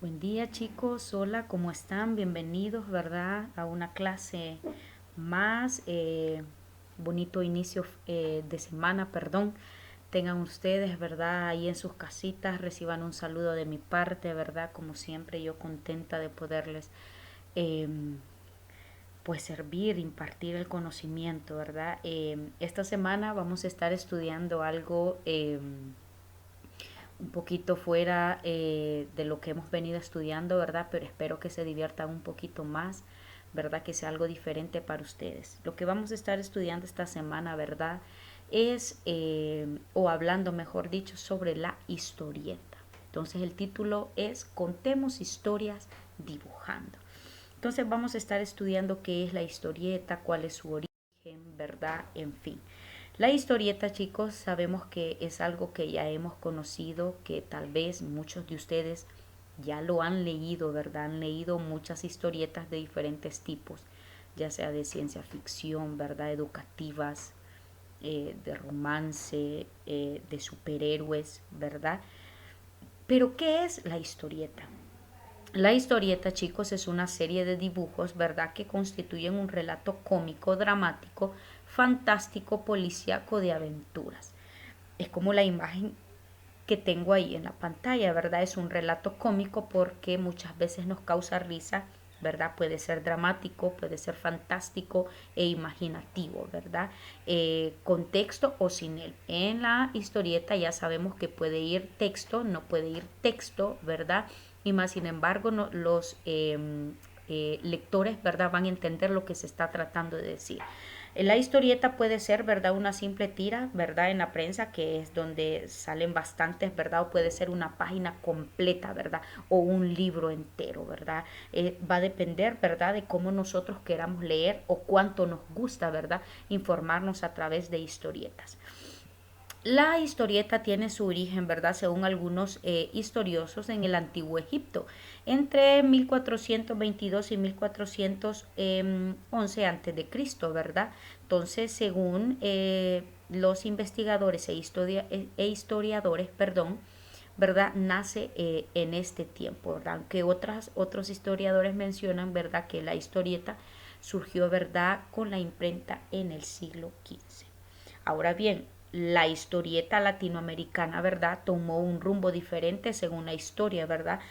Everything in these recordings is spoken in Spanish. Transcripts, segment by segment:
Buen día chicos, hola, ¿cómo están? Bienvenidos, ¿verdad? A una clase más. Bonito inicio de semana, perdón. Tengan ustedes, ¿verdad? Ahí en sus casitas, reciban un saludo de mi parte, ¿verdad? Como siempre, yo contenta de poderles eh, pues servir, impartir el conocimiento, ¿verdad? Esta semana vamos a estar estudiando algo un poquito fuera de lo que hemos venido estudiando, ¿verdad? Pero espero que se diviertan un poquito más, ¿verdad? Que sea algo diferente para ustedes. Lo que vamos a estar estudiando esta semana, ¿verdad? Es, o hablando mejor dicho, sobre la historieta. Entonces el título es Contemos historias dibujando. Entonces vamos a estar estudiando qué es la historieta, cuál es su origen, ¿verdad? En fin. La historieta, chicos, sabemos que es algo que ya hemos conocido, que tal vez muchos de ustedes ya lo han leído, ¿verdad? Han leído muchas historietas de diferentes tipos, ya sea de ciencia ficción, ¿verdad? Educativas, de romance, de superhéroes, ¿verdad? Pero, ¿qué es la historieta? La historieta, chicos, es una serie de dibujos, ¿verdad?, que constituyen un relato cómico, dramático, fantástico, policíaco de aventuras. Es como la imagen que tengo ahí en la pantalla, ¿verdad? Es un relato cómico porque muchas veces nos causa risa, ¿verdad? Puede ser dramático, puede ser fantástico e imaginativo, ¿verdad? Con texto o sin él. En la historieta ya sabemos que puede ir texto, no puede ir texto, ¿verdad? Y más sin embargo los lectores, ¿verdad?, van a entender lo que se está tratando de decir. La historieta puede ser, ¿verdad?, una simple tira, ¿verdad?, en la prensa, que es donde salen bastantes, ¿verdad?, o puede ser una página completa, ¿verdad?, o un libro entero, ¿verdad? Va a depender, ¿verdad?, de cómo nosotros queramos leer o cuánto nos gusta, ¿verdad?, informarnos a través de historietas. La historieta tiene su origen, ¿verdad?, según algunos historiosos, en el antiguo Egipto, entre 1422 y 1411 a.C., ¿verdad? Entonces, según los investigadores e historiadores, perdón, ¿verdad?, nace en este tiempo, ¿verdad? Aunque otros historiadores mencionan, ¿verdad?, que la historieta surgió, ¿verdad?, con la imprenta en el siglo XV. Ahora bien, la historieta latinoamericana, ¿verdad?, tomó un rumbo diferente según la historia, ¿verdad?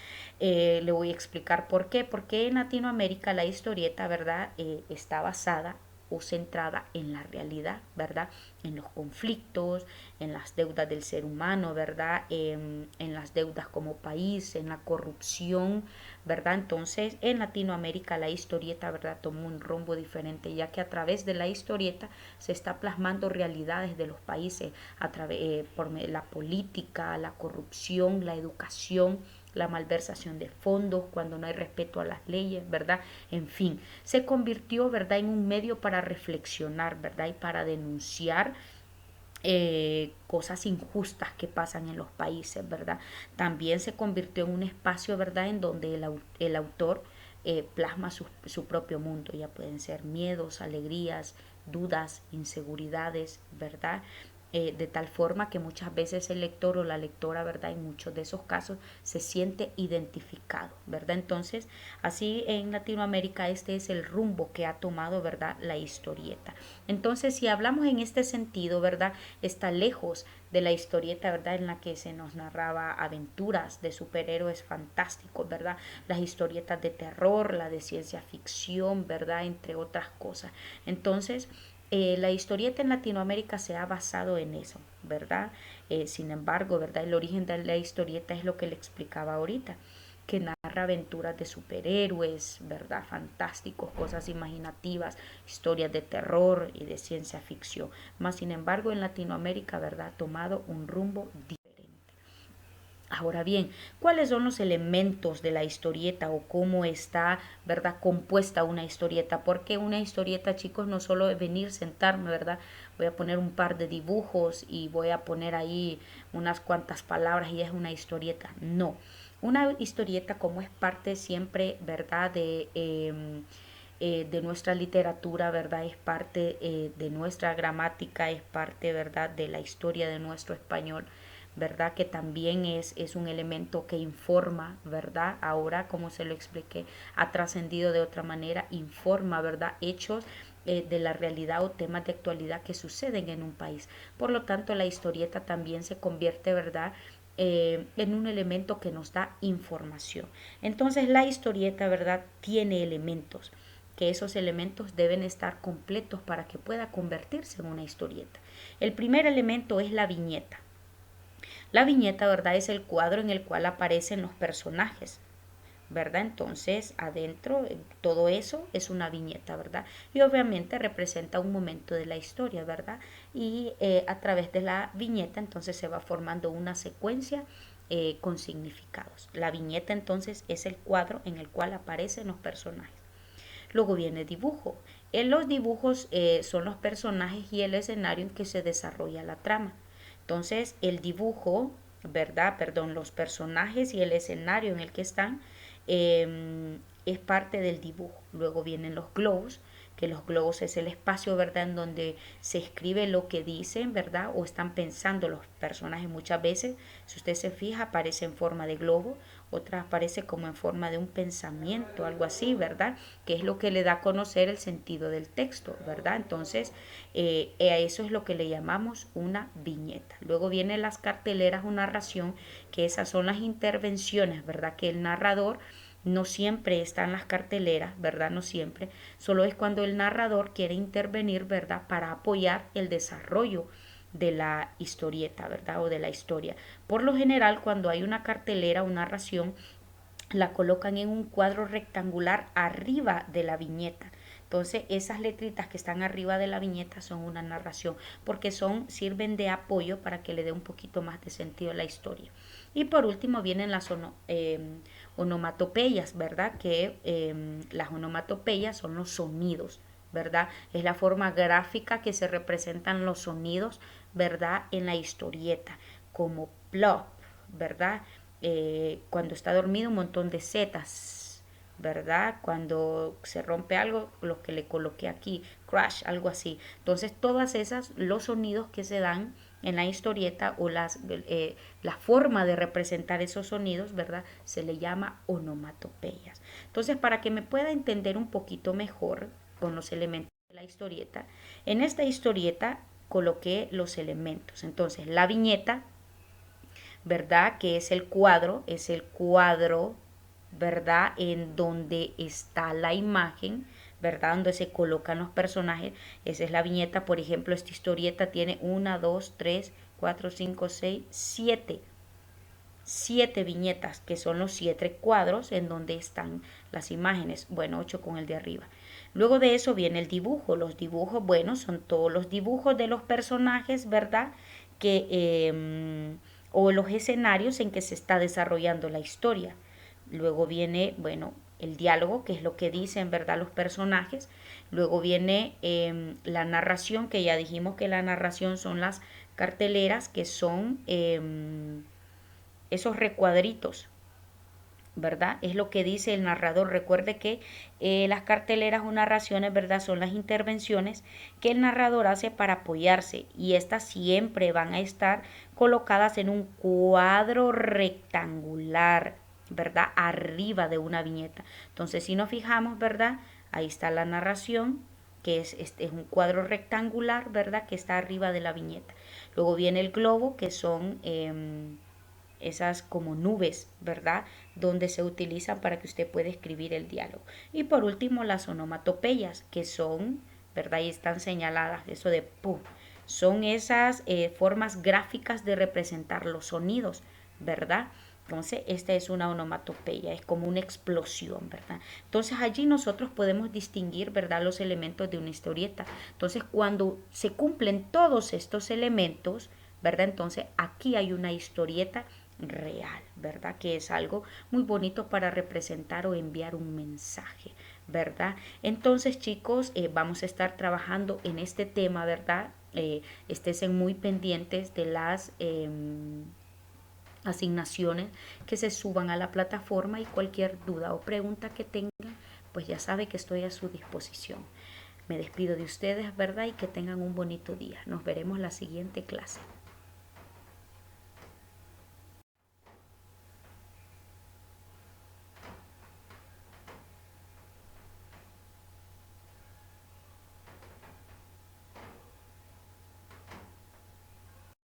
Le voy a explicar por qué. Porque en Latinoamérica la historieta, ¿verdad?, está basada o centrada en la realidad, ¿verdad? En los conflictos, en las deudas del ser humano, ¿verdad? En las deudas como país, en la corrupción, ¿verdad? Entonces, en Latinoamérica la historieta, ¿verdad?, tomó un rumbo diferente, ya que a través de la historieta se está plasmando realidades de los países a través por la política, la corrupción, la educación, la malversación de fondos, cuando no hay respeto a las leyes, ¿verdad? En fin, se convirtió, ¿verdad?, en un medio para reflexionar, ¿verdad?, y para denunciar cosas injustas que pasan en los países, ¿verdad? También se convirtió en un espacio, ¿verdad?, en donde el autor plasma su propio mundo. Ya pueden ser miedos, alegrías, dudas, inseguridades, ¿verdad? De tal forma que muchas veces el lector o la lectora, ¿verdad?, en muchos de esos casos se siente identificado, ¿verdad? Entonces, así en Latinoamérica este es el rumbo que ha tomado, ¿verdad?, la historieta. Entonces, si hablamos en este sentido, ¿verdad?, está lejos de la historieta, ¿verdad?, en la que se nos narraba aventuras de superhéroes fantásticos, ¿verdad? Las historietas de terror, la de ciencia ficción, ¿verdad?, entre otras cosas. Entonces, la historieta en Latinoamérica se ha basado en eso, ¿verdad? Sin embargo, ¿verdad?, el origen de la historieta es lo que le explicaba ahorita, que narra aventuras de superhéroes, ¿verdad?, fantásticos, cosas imaginativas, historias de terror y de ciencia ficción. Más sin embargo, en Latinoamérica, ¿verdad?, ha tomado un rumbo diferente. Ahora bien, ¿cuáles son los elementos de la historieta o cómo está, verdad, compuesta una historieta? Porque una historieta, chicos, no solo es venir, sentarme, ¿verdad? Voy a poner un par de dibujos y voy a poner ahí unas cuantas palabras y es una historieta. No, una historieta, como es parte siempre, ¿verdad?, de nuestra literatura, ¿verdad? Es parte de nuestra gramática, es parte, ¿verdad?, de la historia de nuestro español, ¿verdad? Que también es un elemento que informa, ¿verdad? Ahora, como se lo expliqué, ha trascendido de otra manera, informa, ¿verdad? Hechos de la realidad o temas de actualidad que suceden en un país. Por lo tanto, la historieta también se convierte, ¿verdad? En un elemento que nos da información. Entonces, la historieta, ¿verdad? Tiene elementos, que esos elementos deben estar completos para que pueda convertirse en una historieta. El primer elemento es la viñeta. La viñeta, ¿verdad? Es el cuadro en el cual aparecen los personajes, ¿verdad? Entonces, adentro, todo eso es una viñeta, ¿verdad? Y obviamente representa un momento de la historia, ¿verdad? Y a través de la viñeta, entonces se va formando una secuencia con significados. La viñeta, entonces, es el cuadro en el cual aparecen los personajes. Luego viene dibujo. En los dibujos son los personajes y el escenario en que se desarrolla la trama. Entonces, el dibujo, ¿verdad? Perdón, los personajes y el escenario en el que están es parte del dibujo. Luego vienen los globos, que los globos es el espacio, ¿verdad? En donde se escribe lo que dicen, ¿verdad? O están pensando los personajes muchas veces. Si usted se fija, aparece en forma de globo, otras aparece como en forma de un pensamiento, algo así, ¿verdad? Que es lo que le da a conocer el sentido del texto, ¿verdad? Entonces, a eso es lo que le llamamos una viñeta. Luego vienen las carteleras o narración, que esas son las intervenciones, ¿verdad? Que el narrador no siempre está en las carteleras, ¿verdad? No siempre. Solo es cuando el narrador quiere intervenir, ¿verdad? Para apoyar el desarrollo de la historieta, ¿verdad? O de la historia. Por lo general, cuando hay una cartelera o narración, la colocan en un cuadro rectangular arriba de la viñeta. Entonces, esas letritas que están arriba de la viñeta son una narración, porque sirven de apoyo para que le dé un poquito más de sentido a la historia. Y por último vienen las onomatopeyas, ¿verdad? Que las onomatopeyas son los sonidos, ¿verdad? Es la forma gráfica que se representan los sonidos, ¿verdad? En la historieta, como plop, ¿verdad? Cuando está dormido, un montón de zetas, ¿verdad? Cuando se rompe algo, lo que le coloqué aquí, crash, algo así. Entonces, todas esas, los sonidos que se dan en la historieta o la forma de representar esos sonidos, ¿verdad? Se le llama onomatopeyas. Entonces, para que me pueda entender un poquito mejor con los elementos de la historieta, en esta historieta coloqué los elementos. Entonces, la viñeta, ¿verdad? Que es el cuadro, ¿verdad? En donde está la imagen, ¿verdad? Donde se colocan los personajes. Esa es la viñeta. Por ejemplo, esta historieta tiene 1, 2, 3, 4, 5, 6, 7 viñetas, que son los 7 cuadros en donde están las imágenes. Bueno, 8 con el de arriba. Luego de eso viene el dibujo. Los dibujos, bueno, son todos los dibujos de los personajes, ¿verdad? O los escenarios en que se está desarrollando la historia. Luego viene, bueno, el diálogo, que es lo que dicen, ¿verdad? Los personajes. Luego viene la narración, que ya dijimos que la narración son las carteleras, que son esos recuadritos, ¿verdad? Es lo que dice el narrador. Recuerde que las carteleras o narraciones, ¿verdad? Son las intervenciones que el narrador hace para apoyarse y estas siempre van a estar colocadas en un cuadro rectangular, ¿verdad? Arriba de una viñeta. Entonces, si nos fijamos, ¿verdad? Ahí está la narración, que es un cuadro rectangular, ¿verdad? Que está arriba de la viñeta. Luego viene el globo, que son esas como nubes, ¿verdad? Donde se utilizan para que usted pueda escribir el diálogo. Y por último, las onomatopeyas, que son, ¿verdad? Y están señaladas, eso de pu. Son esas formas gráficas de representar los sonidos, ¿verdad? Entonces, esta es una onomatopeya, es como una explosión, ¿verdad? Entonces, allí nosotros podemos distinguir, ¿verdad?, los elementos de una historieta. Entonces, cuando se cumplen todos estos elementos, ¿verdad? Entonces, aquí hay una historieta real, ¿verdad? Que es algo muy bonito para representar o enviar un mensaje, ¿verdad? Entonces, chicos, vamos a estar trabajando en este tema, ¿verdad? Estén muy pendientes de las asignaciones que se suban a la plataforma y cualquier duda o pregunta que tengan, pues ya sabe que estoy a su disposición. Me despido de ustedes, ¿verdad? Y que tengan un bonito día. Nos veremos la siguiente clase.